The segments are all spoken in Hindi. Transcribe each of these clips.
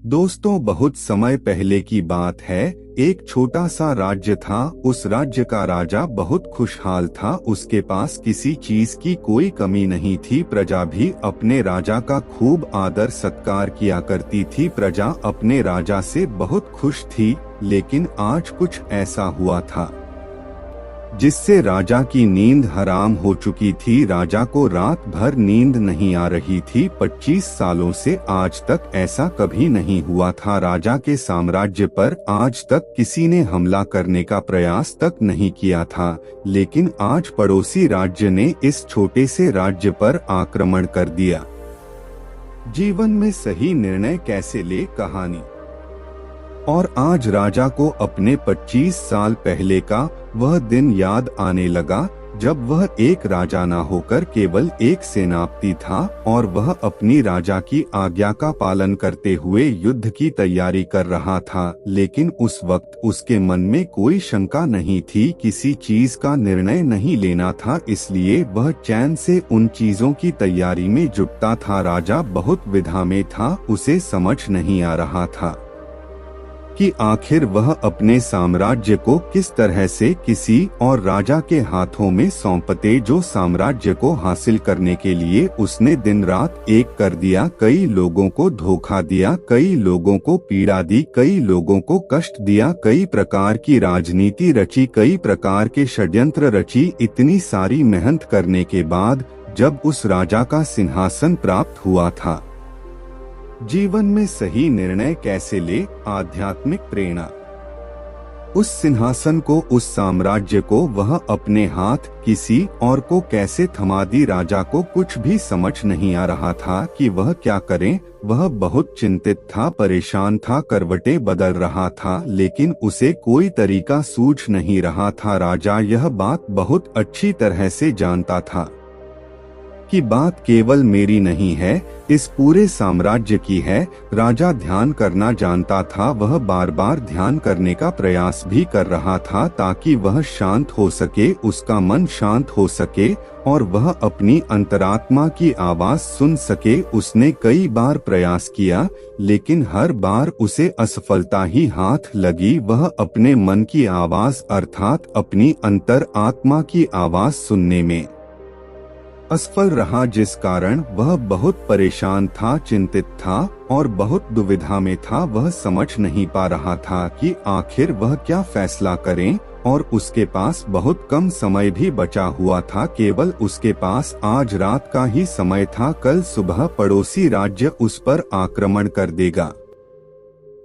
दोस्तों, बहुत समय पहले की बात है। एक छोटा सा राज्य था। उस राज्य का राजा बहुत खुशहाल था। उसके पास किसी चीज की कोई कमी नहीं थी। प्रजा भी अपने राजा का खूब आदर सत्कार किया करती थी। प्रजा अपने राजा से बहुत खुश थी। लेकिन आज कुछ ऐसा हुआ था जिससे राजा की नींद हराम हो चुकी थी। राजा को रात भर नींद नहीं आ रही थी। 25 सालों से आज तक ऐसा कभी नहीं हुआ था। राजा के साम्राज्य पर आज तक किसी ने हमला करने का प्रयास तक नहीं किया था। लेकिन आज पड़ोसी राज्य ने इस छोटे से राज्य पर आक्रमण कर दिया। जीवन में सही निर्णय कैसे ले, कहानी। और आज राजा को अपने 25 साल पहले का वह दिन याद आने लगा जब वह एक राजा न होकर केवल एक सेनापति था और वह अपनी राजा की आज्ञा का पालन करते हुए युद्ध की तैयारी कर रहा था। लेकिन उस वक्त उसके मन में कोई शंका नहीं थी, किसी चीज का निर्णय नहीं लेना था, इसलिए वह चैन से उन चीजों की तैयारी में जुटता था। राजा बहुत विधा में था। उसे समझ नहीं आ रहा था कि आखिर वह अपने साम्राज्य को किस तरह से किसी और राजा के हाथों में सौंपते, जो साम्राज्य को हासिल करने के लिए उसने दिन रात एक कर दिया। कई लोगों को धोखा दिया, कई लोगों को पीड़ा दी, कई लोगों को कष्ट दिया, कई प्रकार की राजनीति रची, कई प्रकार के षड्यंत्र रची। इतनी सारी मेहनत करने के बाद जब उस राजा का सिंहासन प्राप्त हुआ था, जीवन में सही निर्णय कैसे ले, आध्यात्मिक प्रेरणा। उस सिंहासन को, उस साम्राज्य को वह अपने हाथ किसी और को कैसे थमा दी। राजा को कुछ भी समझ नहीं आ रहा था कि वह क्या करे। वह बहुत चिंतित था, परेशान था, करवटें बदल रहा था, लेकिन उसे कोई तरीका सूझ नहीं रहा था। राजा यह बात बहुत अच्छी तरह से जानता था कि बात केवल मेरी नहीं है, इस पूरे साम्राज्य की है। राजा ध्यान करना जानता था। वह बार बार ध्यान करने का प्रयास भी कर रहा था ताकि वह शांत हो सके, उसका मन शांत हो सके और वह अपनी अंतरात्मा की आवाज सुन सके। उसने कई बार प्रयास किया, लेकिन हर बार उसे असफलता ही हाथ लगी। वह अपने मन की आवाज अर्थात अपनी अंतर आत्मा की आवाज सुनने में असफल रहा, जिस कारण वह बहुत परेशान था, चिंतित था और बहुत दुविधा में था। वह समझ नहीं पा रहा था कि आखिर वह क्या फैसला करें और उसके पास बहुत कम समय भी बचा हुआ था। केवल उसके पास आज रात का ही समय था। कल सुबह पड़ोसी राज्य उस पर आक्रमण कर देगा।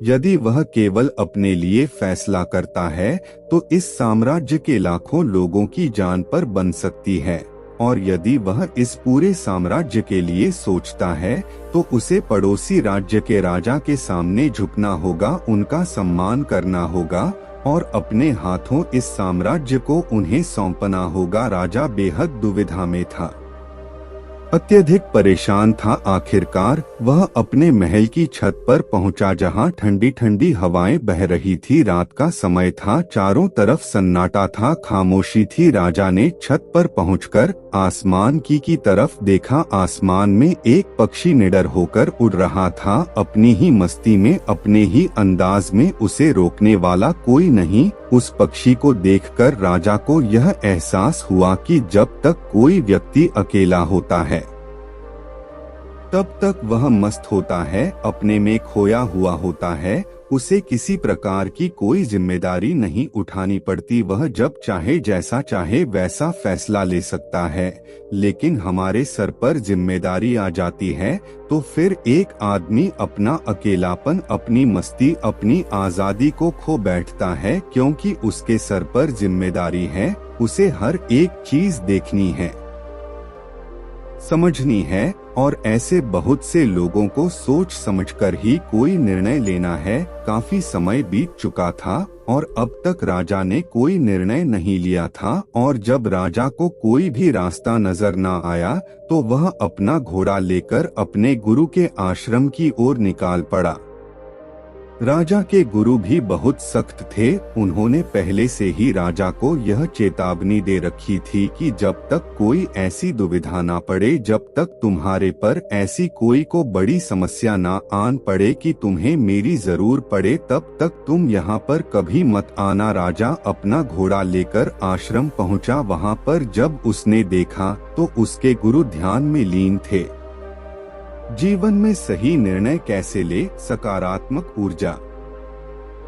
यदि वह केवल अपने लिए फैसला करता है तो इस साम्राज्य के लाखों लोगों की जान पर बन सकती है, और यदि वह इस पूरे साम्राज्य के लिए सोचता है तो उसे पड़ोसी राज्य के राजा के सामने झुकना होगा, उनका सम्मान करना होगा और अपने हाथों इस साम्राज्य को उन्हें सौंपना होगा। राजा बेहद दुविधा में था, अत्यधिक परेशान था। आखिरकार वह अपने महल की छत पर पहुंचा, जहां ठंडी ठंडी हवाएं बह रही थी। रात का समय था, चारों तरफ सन्नाटा था, खामोशी थी। राजा ने छत पर पहुंचकर आसमान की तरफ देखा। आसमान में एक पक्षी निडर होकर उड़ रहा था, अपनी ही मस्ती में, अपने ही अंदाज में। उसे रोकने वाला कोई नहीं। उस पक्षी को देखकर राजा को यह एहसास हुआ कि जब तक कोई व्यक्ति अकेला होता है तब तक वह मस्त होता है, अपने में खोया हुआ होता है। उसे किसी प्रकार की कोई जिम्मेदारी नहीं उठानी पड़ती। वह जब चाहे, जैसा चाहे वैसा फैसला ले सकता है। लेकिन हमारे सर पर जिम्मेदारी आ जाती है तो फिर एक आदमी अपना अकेलापन, अपनी मस्ती, अपनी आजादी को खो बैठता है, क्योंकि उसके सर पर जिम्मेदारी है। उसे हर एक चीज देखनी है, समझनी है और ऐसे बहुत से लोगों को सोच समझकर ही कोई निर्णय लेना है। काफी समय बीत चुका था और अब तक राजा ने कोई निर्णय नहीं लिया था, और जब राजा को कोई भी रास्ता नजर न आया तो वह अपना घोड़ा लेकर अपने गुरु के आश्रम की ओर निकाल पड़ा। राजा के गुरु भी बहुत सख्त थे। उन्होंने पहले से ही राजा को यह चेतावनी दे रखी थी कि जब तक कोई ऐसी दुविधा ना पड़े, जब तक तुम्हारे पर ऐसी कोई को बड़ी समस्या ना आन पड़े कि तुम्हें मेरी जरूर पड़े, तब तक तुम यहाँ पर कभी मत आना। राजा अपना घोड़ा लेकर आश्रम पहुँचा। वहाँ पर जब उसने देखा तो उसके गुरु ध्यान में लीन थे। जीवन में सही निर्णय कैसे ले, सकारात्मक ऊर्जा।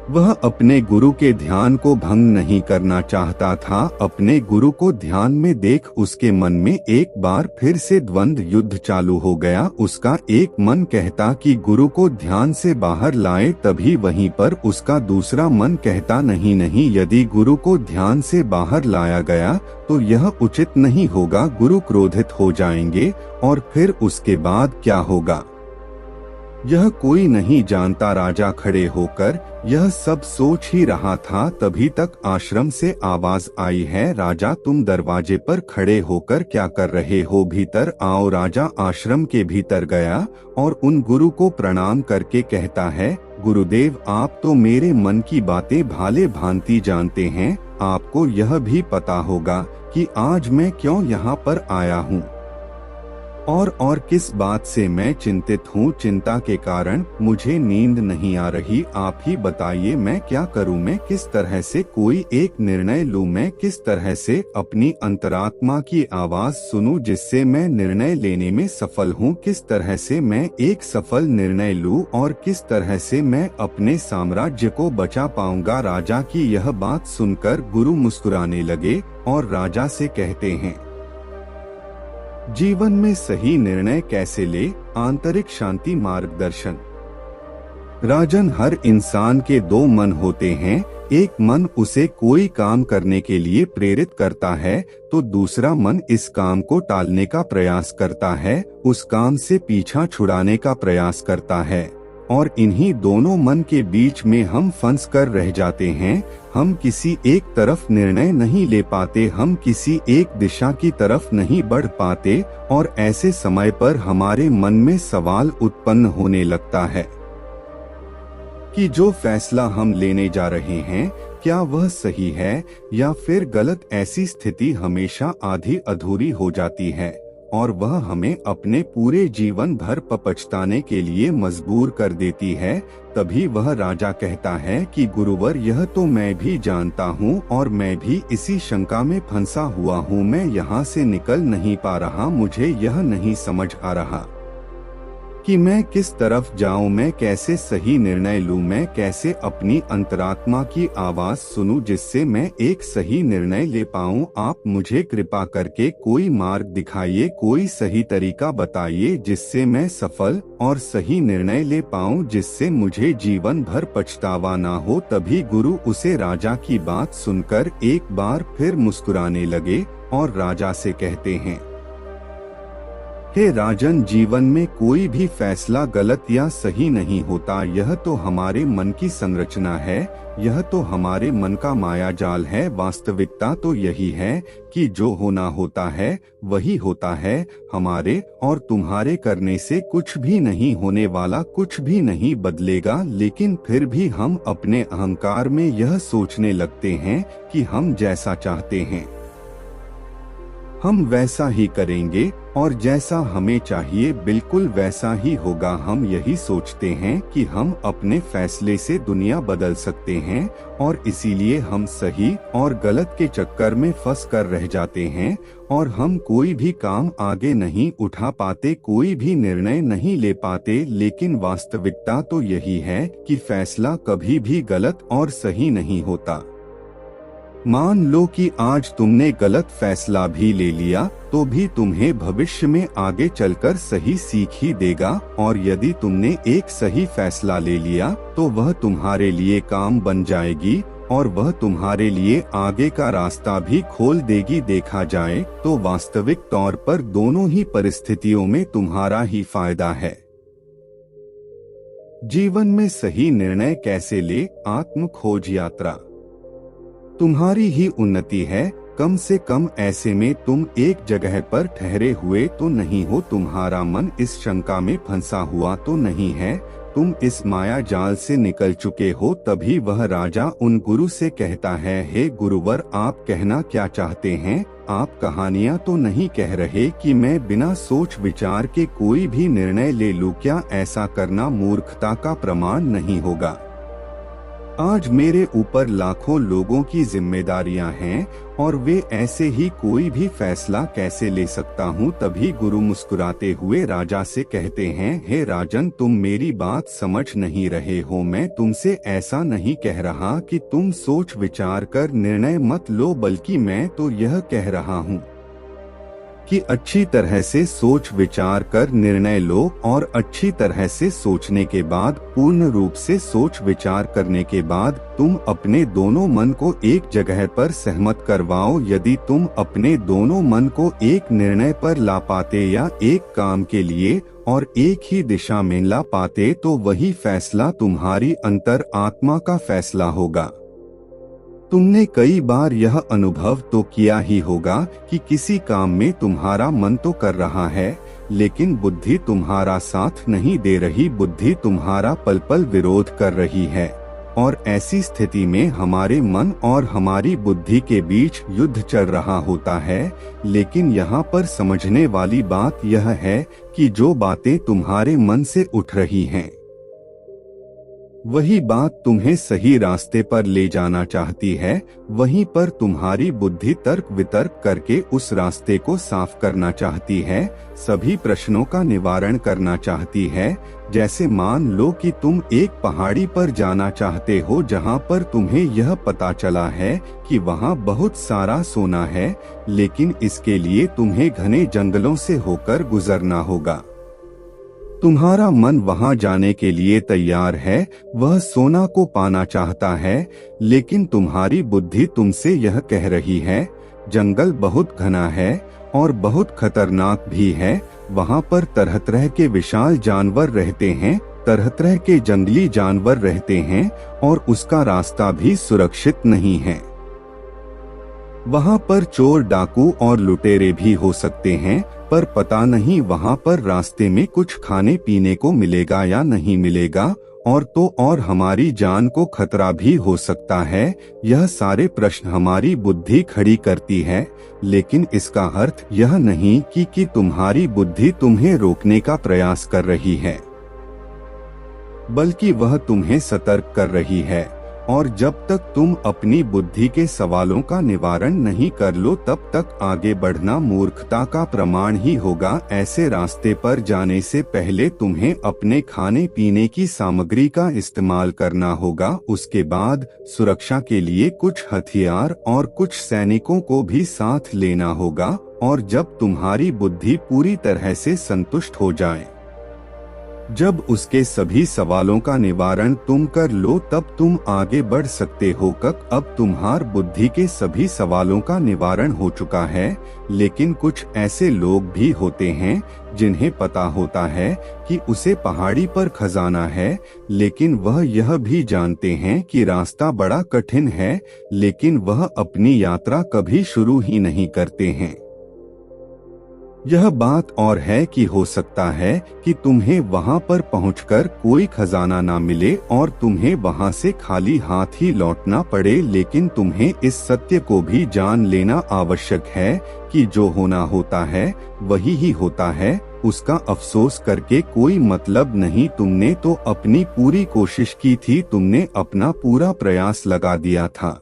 वह अपने गुरु के ध्यान को भंग नहीं करना चाहता था। अपने गुरु को ध्यान में देख उसके मन में एक बार फिर से द्वंद्व युद्ध चालू हो गया। उसका एक मन कहता कि गुरु को ध्यान से बाहर लाए, तभी वहीं पर उसका दूसरा मन कहता नहीं नहीं, यदि गुरु को ध्यान से बाहर लाया गया तो यह उचित नहीं होगा, गुरु क्रोधित हो जाएंगे और फिर उसके बाद क्या होगा यह कोई नहीं जानता। राजा खड़े होकर यह सब सोच ही रहा था, तभी तक आश्रम से आवाज आई है, राजा तुम दरवाजे पर खड़े होकर क्या कर रहे हो, भीतर आओ। राजा आश्रम के भीतर गया और उन गुरु को प्रणाम करके कहता है, गुरुदेव आप तो मेरे मन की बातें भाले भांति जानते हैं। आपको यह भी पता होगा कि आज मैं क्यों यहाँ पर आया हूँ और किस बात से मैं चिंतित हूँ। चिंता के कारण मुझे नींद नहीं आ रही। आप ही बताइए मैं क्या करूँ, मैं किस तरह से कोई एक निर्णय लूँ, मैं किस तरह से अपनी अंतरात्मा की आवाज सुनूं जिससे मैं निर्णय लेने में सफल हूँ, किस तरह से मैं एक सफल निर्णय लूँ और किस तरह से मैं अपने साम्राज्य को बचा पाऊंगा। राजा की यह बात सुनकर गुरु मुस्कुराने लगे और राजा से कहते हैं, जीवन में सही निर्णय कैसे ले, आंतरिक शांति मार्गदर्शन। राजन, हर इंसान के दो मन होते हैं। एक मन उसे कोई काम करने के लिए प्रेरित करता है तो दूसरा मन इस काम को टालने का प्रयास करता है, उस काम से पीछा छुड़ाने का प्रयास करता है। और इन्हीं दोनों मन के बीच में हम फंस कर रह जाते हैं। हम किसी एक तरफ निर्णय नहीं ले पाते, हम किसी एक दिशा की तरफ नहीं बढ़ पाते और ऐसे समय पर हमारे मन में सवाल उत्पन्न होने लगता है कि जो फैसला हम लेने जा रहे हैं क्या वह सही है या फिर गलत। ऐसी स्थिति हमेशा आधी अधूरी हो जाती है और वह हमें अपने पूरे जीवन भर पछताने के लिए मजबूर कर देती है। तभी वह राजा कहता है कि गुरुवर, यह तो मैं भी जानता हूँ और मैं भी इसी शंका में फंसा हुआ हूँ। मैं यहाँ से निकल नहीं पा रहा। मुझे यह नहीं समझ आ रहा कि मैं किस तरफ जाऊं, मैं कैसे सही निर्णय लूं, मैं कैसे अपनी अंतरात्मा की आवाज सुनूं जिससे मैं एक सही निर्णय ले पाऊं। आप मुझे कृपा करके कोई मार्ग दिखाइए, कोई सही तरीका बताइए जिससे मैं सफल और सही निर्णय ले पाऊं, जिससे मुझे जीवन भर पछतावा ना हो। तभी गुरु उसे राजा की बात सुनकर एक बार फिर मुस्कुराने लगे और राजा से कहते हैं, हे राजन, जीवन में कोई भी फैसला गलत या सही नहीं होता। यह तो हमारे मन की संरचना है, यह तो हमारे मन का माया जाल है। वास्तविकता तो यही है कि जो होना होता है वही होता है। हमारे और तुम्हारे करने से कुछ भी नहीं होने वाला, कुछ भी नहीं बदलेगा। लेकिन फिर भी हम अपने अहंकार में यह सोचने लगते हैं कि हम जैसा चाहते हैं हम वैसा ही करेंगे और जैसा हमें चाहिए बिल्कुल वैसा ही होगा। हम यही सोचते हैं कि हम अपने फैसले से दुनिया बदल सकते हैं और इसीलिए हम सही और गलत के चक्कर में फंस कर रह जाते हैं और हम कोई भी काम आगे नहीं उठा पाते, कोई भी निर्णय नहीं ले पाते। लेकिन वास्तविकता तो यही है कि फैसला कभी भी गलत और सही नहीं होता। मान लो कि आज तुमने गलत फैसला भी ले लिया तो भी तुम्हें भविष्य में आगे चलकर सही सीख ही देगा, और यदि तुमने एक सही फैसला ले लिया तो वह तुम्हारे लिए काम बन जाएगी और वह तुम्हारे लिए आगे का रास्ता भी खोल देगी। देखा जाए तो वास्तविक तौर पर दोनों ही परिस्थितियों में तुम्हारा ही फायदा है। जीवन में सही निर्णय कैसे ले, आत्म खोज यात्रा। तुम्हारी ही उन्नति है, कम से कम ऐसे में तुम एक जगह पर ठहरे हुए तो नहीं हो, तुम्हारा मन इस शंका में फंसा हुआ तो नहीं है। तुम इस माया जाल से निकल चुके हो, तभी वह राजा उन गुरु से कहता है, हे गुरुवर, आप कहना क्या चाहते हैं? आप कहानियां तो नहीं कह रहे कि मैं बिना सोच विचार के कोई भी निर्णय ले लूं? क्या ऐसा करना मूर्खता का प्रमाण नहीं होगा? आज मेरे ऊपर लाखों लोगों की जिम्मेदारियां हैं और वे ऐसे ही कोई भी फैसला कैसे ले सकता हूं? तभी गुरु मुस्कुराते हुए राजा से कहते हैं, हे राजन, तुम मेरी बात समझ नहीं रहे हो। मैं तुमसे ऐसा नहीं कह रहा कि तुम सोच विचार कर निर्णय मत लो, बल्कि मैं तो यह कह रहा हूं कि अच्छी तरह से सोच विचार कर निर्णय लो, और अच्छी तरह से सोचने के बाद, पूर्ण रूप से सोच विचार करने के बाद तुम अपने दोनों मन को एक जगह पर सहमत करवाओ। यदि तुम अपने दोनों मन को एक निर्णय पर ला पाते या एक काम के लिए और एक ही दिशा में ला पाते, तो वही फैसला तुम्हारी अंतर आत्मा का फैसला होगा। तुमने कई बार यह अनुभव तो किया ही होगा कि किसी काम में तुम्हारा मन तो कर रहा है, लेकिन बुद्धि तुम्हारा साथ नहीं दे रही, बुद्धि तुम्हारा पल पल विरोध कर रही है। और ऐसी स्थिति में हमारे मन और हमारी बुद्धि के बीच युद्ध चल रहा होता है। लेकिन यहाँ पर समझने वाली बात यह है कि जो बातें तुम्हारे मन से उठ रही हैं, वही बात तुम्हें सही रास्ते पर ले जाना चाहती है। वहीं पर तुम्हारी बुद्धि तर्क वितर्क करके उस रास्ते को साफ करना चाहती है, सभी प्रश्नों का निवारण करना चाहती है। जैसे मान लो कि तुम एक पहाड़ी पर जाना चाहते हो, जहां पर तुम्हें यह पता चला है कि वहां बहुत सारा सोना है, लेकिन इसके लिए तुम्हें घने जंगलों से होकर गुजरना होगा। तुम्हारा मन वहां जाने के लिए तैयार है, वह सोना को पाना चाहता है, लेकिन तुम्हारी बुद्धि तुमसे यह कह रही है, जंगल बहुत घना है और बहुत खतरनाक भी है, वहां पर तरह तरह के विशाल जानवर रहते हैं, तरह तरह के जंगली जानवर रहते हैं और उसका रास्ता भी सुरक्षित नहीं है। वहां पर चोर, डाकू और लुटेरे भी हो सकते हैं, पर पता नहीं वहां पर रास्ते में कुछ खाने पीने को मिलेगा या नहीं मिलेगा, और हमारी जान को खतरा भी हो सकता है। यह सारे प्रश्न हमारी बुद्धि खड़ी करती है, लेकिन इसका अर्थ यह नहीं कि तुम्हारी बुद्धि तुम्हें रोकने का प्रयास कर रही है, बल्कि वह तुम्हें सतर्क कर रही है। और जब तक तुम अपनी बुद्धि के सवालों का निवारण नहीं कर लो, तब तक आगे बढ़ना मूर्खता का प्रमाण ही होगा। ऐसे रास्ते पर जाने से पहले तुम्हें अपने खाने पीने की सामग्री का इस्तेमाल करना होगा। उसके बाद सुरक्षा के लिए कुछ हथियार और कुछ सैनिकों को भी साथ लेना होगा। और जब तुम्हारी बुद्धि पूरी तरह से संतुष्ट हो जाए, जब उसके सभी सवालों का निवारण तुम कर लो, तब तुम आगे बढ़ सकते हो। अब तुम्हार बुद्धि के सभी सवालों का निवारण हो चुका है, लेकिन कुछ ऐसे लोग भी होते हैं जिन्हें पता होता है कि उसे पहाड़ी पर खजाना है, लेकिन वह यह भी जानते हैं कि रास्ता बड़ा कठिन है, लेकिन वह अपनी यात्रा कभी शुरू ही नहीं करते हैं। यह बात और है कि हो सकता है कि तुम्हें वहां पर पहुंचकर कोई खजाना ना मिले और तुम्हें वहां से खाली हाथ ही लौटना पड़े, लेकिन तुम्हें इस सत्य को भी जान लेना आवश्यक है कि जो होना होता है वही ही होता है। उसका अफसोस करके कोई मतलब नहीं। तुमने तो अपनी पूरी कोशिश की थी, तुमने अपना पूरा प्रयास लगा दिया था,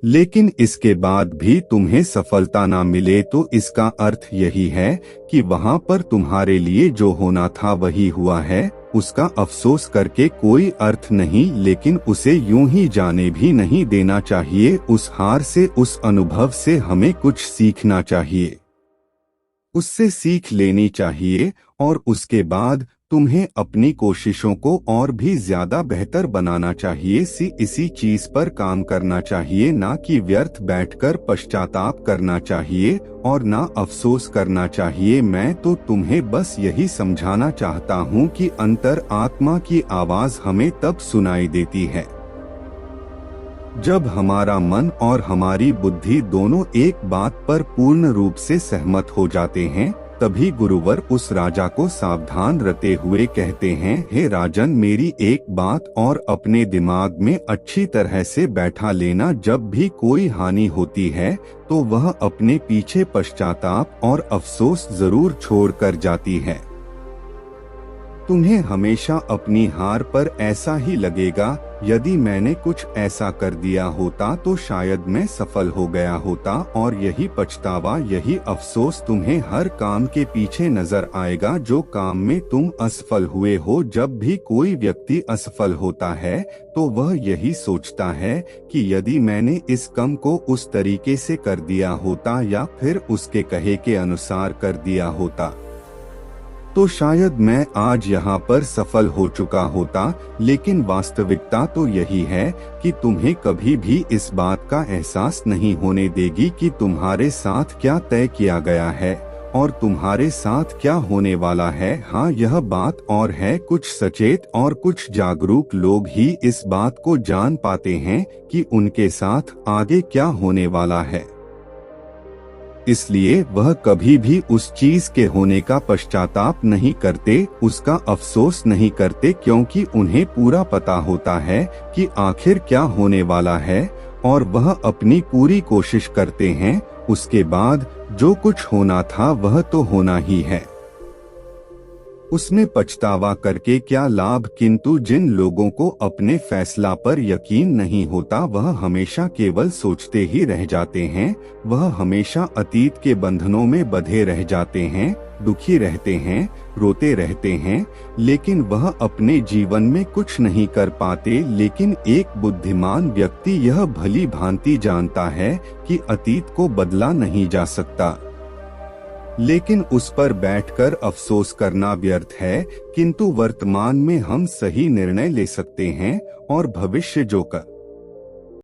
लेकिन इसके बाद भी तुम्हें सफलता ना मिले, तो इसका अर्थ यही है कि वहां पर तुम्हारे लिए जो होना था वही हुआ है। उसका अफसोस करके कोई अर्थ नहीं, लेकिन उसे यूं ही जाने भी नहीं देना चाहिए। उस हार से, उस अनुभव से हमें कुछ सीखना चाहिए, उससे सीख लेनी चाहिए, और उसके बाद तुम्हें अपनी कोशिशों को और भी ज्यादा बेहतर बनाना चाहिए। इसी चीज पर काम करना चाहिए, ना कि व्यर्थ बैठकर पश्चाताप करना चाहिए और ना अफसोस करना चाहिए। मैं तो तुम्हें बस यही समझाना चाहता हूँ कि अंतर आत्मा की आवाज हमें तब सुनाई देती है जब हमारा मन और हमारी बुद्धि दोनों एक बात पर पूर्ण रूप से सहमत हो जाते हैं। तभी गुरुवर उस राजा को सावधान रहते हुए कहते हैं, हे राजन, मेरी एक बात और अपने दिमाग में अच्छी तरह से बैठा लेना, जब भी कोई हानि होती है तो वह अपने पीछे पश्चाताप और अफसोस जरूर छोड़ कर जाती है। तुम्हें हमेशा अपनी हार पर ऐसा ही लगेगा, यदि मैंने कुछ ऐसा कर दिया होता तो शायद मैं सफल हो गया होता, और यही पछतावा, यही अफसोस तुम्हें हर काम के पीछे नजर आएगा जो काम में तुम असफल हुए हो। जब भी कोई व्यक्ति असफल होता है तो वह यही सोचता है कि यदि मैंने इस काम को उस तरीके से कर दिया होता या फिर उसके कहे के अनुसार कर दिया होता तो शायद मैं आज यहाँ पर सफल हो चुका होता। लेकिन वास्तविकता तो यही है कि तुम्हें कभी भी इस बात का एहसास नहीं होने देगी कि तुम्हारे साथ क्या तय किया गया है और तुम्हारे साथ क्या होने वाला है। हाँ, यह बात और है, कुछ सचेत और कुछ जागरूक लोग ही इस बात को जान पाते हैं कि उनके साथ आगे क्या होने वाला है। इसलिए वह कभी भी उस चीज के होने का पश्चाताप नहीं करते, उसका अफसोस नहीं करते, क्योंकि उन्हें पूरा पता होता है कि आखिर क्या होने वाला है और वह अपनी पूरी कोशिश करते हैं। उसके बाद जो कुछ होना था वह तो होना ही है, उसमें पछतावा करके क्या लाभ। किंतु जिन लोगों को अपने फैसला पर यकीन नहीं होता वह हमेशा केवल सोचते ही रह जाते हैं, वह हमेशा अतीत के बंधनों में बंधे रह जाते हैं, दुखी रहते हैं, रोते रहते हैं, लेकिन वह अपने जीवन में कुछ नहीं कर पाते। लेकिन एक बुद्धिमान व्यक्ति यह भली भांति जानता है कि अतीत को बदला नहीं जा सकता, लेकिन उस पर बैठकर अफसोस करना व्यर्थ है। किंतु वर्तमान में हम सही निर्णय ले सकते हैं और भविष्य जो कर